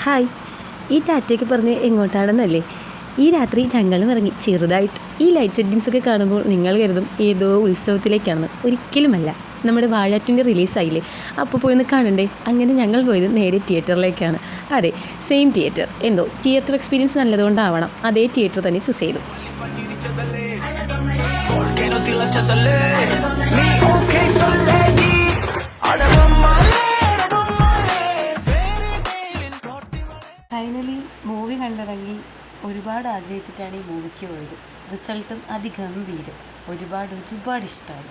Hi, ഈ ടാറ്റയൊക്കെ പറഞ്ഞ് എങ്ങോട്ടാണെന്നല്ലേ? ഈ രാത്രി ഞങ്ങളും ഇറങ്ങി ചെറുതായിട്ട്. ഈ ലൈറ്റ് സെറ്റിങ്സൊക്കെ കാണുമ്പോൾ നിങ്ങൾ കരുതും ഏതോ ഉത്സവത്തിലേക്കാണെന്ന്. ഒരിക്കലുമല്ല. നമ്മുടെ വാഴ 2 റിലീസായില്ലേ, അപ്പോൾ പോയി ഒന്ന് കാണണ്ടേ? അങ്ങനെ ഞങ്ങൾ പോയത് നേരെ തിയേറ്ററിലേക്കാണ്. അതെ, സെയിം തിയേറ്റർ. എന്തോ തിയേറ്റർ എക്സ്പീരിയൻസ് നല്ലതുകൊണ്ടാവണം അതേ തിയേറ്റർ തന്നെ ചൂസ് ചെയ്തു. ഫൈനലി മൂവി കണ്ടിറങ്ങി. ഒരുപാട് ആഗ്രഹിച്ചിട്ടാണ് ഈ മൂവിക്ക് പോയത്. റിസൾട്ടും അതിഗംഭീരം. ഒരുപാട് ഇഷ്ടമായി.